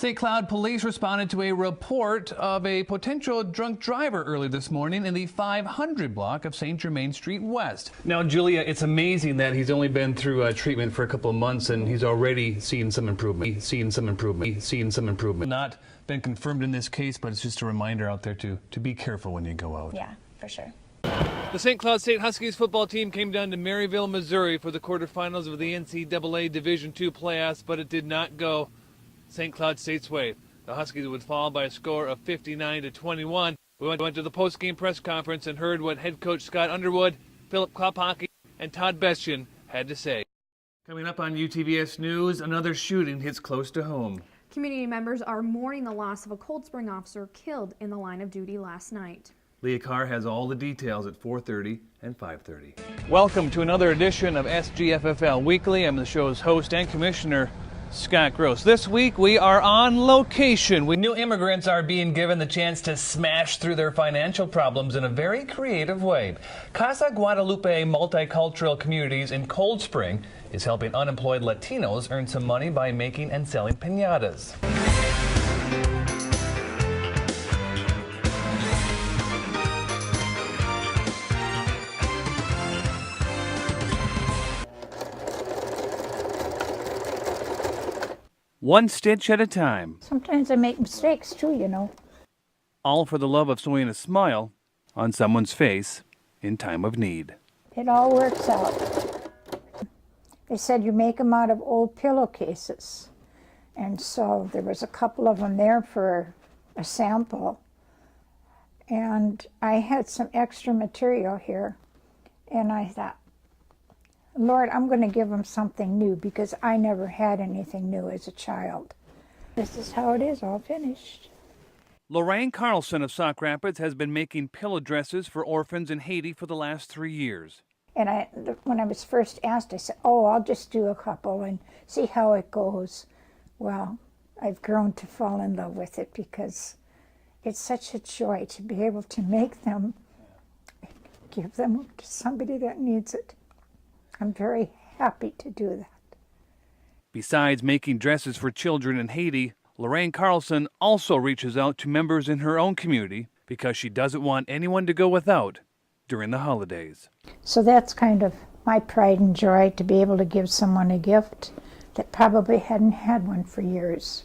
St. Cloud police responded to a report of a potential drunk driver early this morning in the 500 block of St. Germain Street West. Now, Julia, it's amazing that he's only been through treatment for a couple of months and he's already seen some improvement. Not been confirmed in this case, but it's just a reminder out there to be careful when you go out. Yeah, for sure. The St. Cloud State Huskies football team came down to Maryville, Missouri for the quarterfinals of the NCAA Division II playoffs, but it did not go St. Cloud State's way. The Huskies would fall by a score of 59-21. We went to the post-game press conference and heard what head coach Scott Underwood, Philip Klophockey, and Todd Bestian had to say. Coming up on UTVS News, another shooting hits close to home. Community members are mourning the loss of a Cold Spring officer killed in the line of duty last night. Leah Carr has all the details at 4:30 and 5:30. Welcome to another edition of SGFFL Weekly. I'm the show's host and commissioner, Scott Gross. This week we are on location. New immigrants are being given the chance to smash through their financial problems in a very creative way. Casa Guadalupe Multicultural Communities in Cold Spring is helping unemployed Latinos earn some money by making and selling piñatas. One stitch at a time. Sometimes I make mistakes too, you know. All for the love of sewing a smile on someone's face in time of need. It all works out. They said you make them out of old pillowcases. And so there was a couple of them there for a sample. And I had some extra material here. And I thought, Lord, I'm going to give them something new because I never had anything new as a child. This is how it is, all finished. Lorraine Carlson of Sauk Rapids has been making pillow dresses for orphans in Haiti for the last 3 years. And when I was first asked, I said, oh, I'll just do a couple and see how it goes. Well, I've grown to fall in love with it because it's such a joy to be able to make them, give them to somebody that needs it. I'm very happy to do that. Besides making dresses for children in Haiti, Lorraine Carlson also reaches out to members in her own community because she doesn't want anyone to go without during the holidays. So that's kind of my pride and joy, to be able to give someone a gift that probably hadn't had one for years.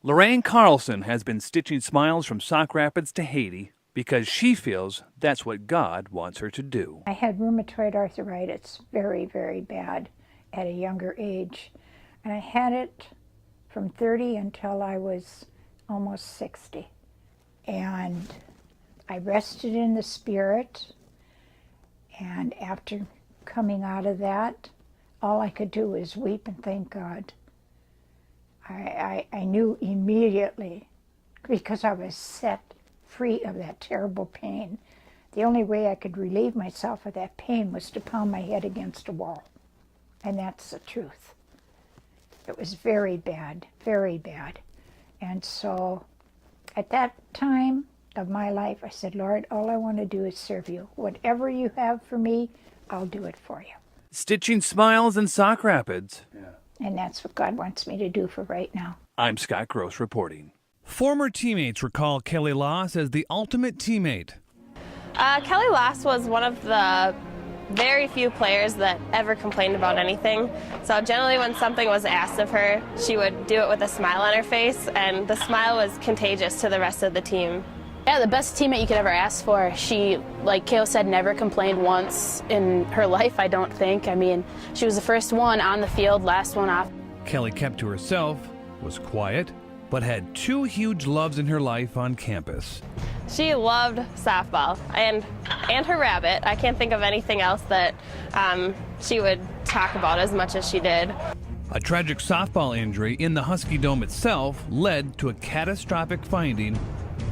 Lorraine Carlson has been stitching smiles from Sauk Rapids to Haiti because she feels that's what God wants her to do. I had rheumatoid arthritis, very, very bad, at a younger age. And I had it from 30 until I was almost 60. And I rested in the Spirit. And after coming out of that, all I could do was weep and thank God. I knew immediately, because I was set free of that terrible pain. The only way I could relieve myself of that pain was to pound my head against a wall. And that's the truth. It was very bad, very bad. And so at that time of my life, I said, Lord, all I want to do is serve you. Whatever you have for me, I'll do it for you. Stitching smiles in Sauk Rapids. Yeah. And that's what God wants me to do for right now. I'm Scott Gross reporting. Former teammates recall Kelly Loss as the ultimate teammate. Kelly Loss was one of the very few players that ever complained about anything. So generally when something was asked of her, she would do it with a smile on her face, and the smile was contagious to the rest of the team. Yeah, the best teammate you could ever ask for. She, like Kale said, never complained once in her life, I don't think. I mean, she was the first one on the field, last one off. Kelly kept to herself, was quiet, but had two huge loves in her life on campus. She loved softball and her rabbit. I can't think of anything else that she would talk about as much as she did. A tragic softball injury in the Husky Dome itself led to a catastrophic finding: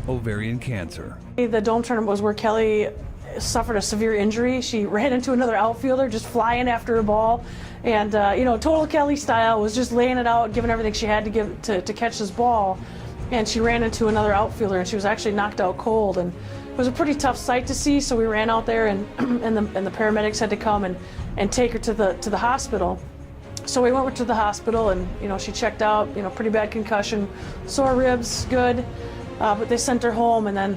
ovarian cancer. The Dome tournament was where Kelly suffered a severe injury. She ran into another outfielder just flying after a ball. And, total Kelly style, was just laying it out, giving everything she had to give to catch this ball. And she ran into another outfielder, and she was actually knocked out cold. And it was a pretty tough sight to see, so we ran out there, and the paramedics had to come and take her to the hospital. So we went to the hospital, and she checked out, pretty bad concussion, sore ribs, good, but they sent her home. And then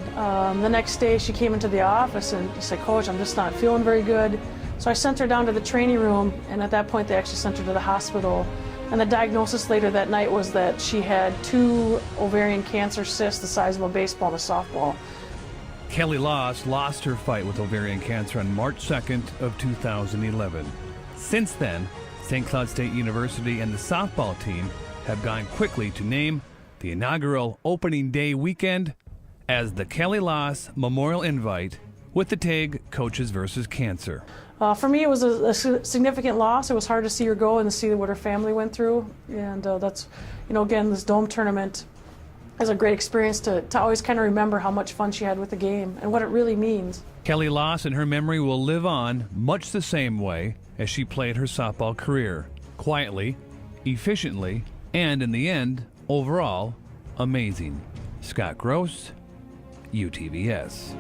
the next day she came into the office and said, "Coach, I'm just not feeling very good." So I sent her down to the training room, and at that point they actually sent her to the hospital. And the diagnosis later that night was that she had 2 ovarian cancer cysts the size of a baseball and a softball. Kelly Loss lost her fight with ovarian cancer on March 2nd of 2011. Since then, St. Cloud State University and the softball team have gone quickly to name the inaugural opening day weekend as the Kelly Loss Memorial Invite with the tag Coaches versus Cancer. For me, it was a significant loss. It was hard to see her go and to see what her family went through. And that's, again, this dome tournament is a great experience to always kind of remember how much fun she had with the game and what it really means. Kelly Loss and her memory will live on much the same way as she played her softball career. Quietly, efficiently, and in the end, overall, amazing. Scott Gross, UTVS.